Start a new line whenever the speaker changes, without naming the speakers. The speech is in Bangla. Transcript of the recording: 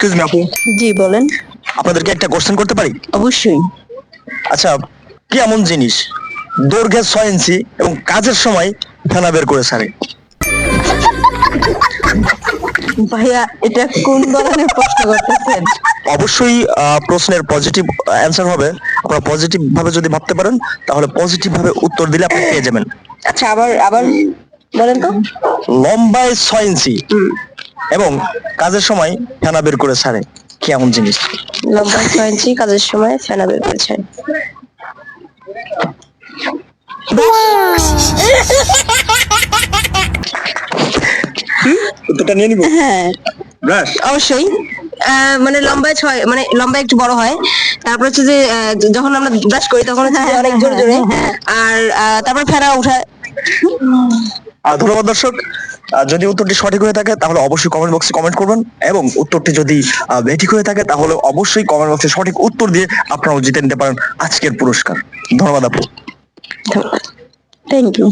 এক্সকিউজ মি আপু,
জি বলেন।
আপনাদেরকে একটা কোশ্চেন করতে পারি?
অবশ্যই।
আচ্ছা, কি এমন জিনিস দৈর্ঘ্যে 6 ইঞ্চি এবং কাজের সময় ফেনা বের করে ছাড়ে?
ভাইয়া এটা কোন ধরনের প্রশ্ন করতেছেন?
অবশ্যই প্রশ্নের পজিটিভ অ্যান্সার হবে। আপনারা পজিটিভ ভাবে যদি ভাবতে পারেন তাহলে পজিটিভ ভাবে উত্তর দিলে আপনি পেয়ে যাবেন।
আচ্ছা আবার আবার বলেন তো।
লম্বায় 6 ইঞ্চি এবং কাজের সময় ফেনা বের করে ছাড়ে, কি এমন জিনিস?
লম্বা 6 ইঞ্চি, কাজের সময় ফেনা বের করেছে।
উত্তরটা নিয়ে নিব।
হ্যাঁ
ব্রাশ।
অবশ্যই। মানে লম্বায় 6, মানে লম্বায় একটু বড় হয়, তারপর হচ্ছে যে যখন আমরা ব্রাশ করি তখন হচ্ছে যে অনেক জোরে জোরে, আর তারপর ফেনা উঠায়।
ধন্যবাদ দর্শক। যদি উত্তরটি সঠিক হয়ে থাকে তাহলে অবশ্যই কমেন্ট বক্সে কমেন্ট করবেন, এবং উত্তরটি যদি বেঠিক হয়ে থাকে তাহলে অবশ্যই কমেন্ট বক্সে সঠিক উত্তর দিয়ে আপনারাও জিতে নিতে পারেন আজকের পুরস্কার। ধন্যবাদ আপু।
Thank you.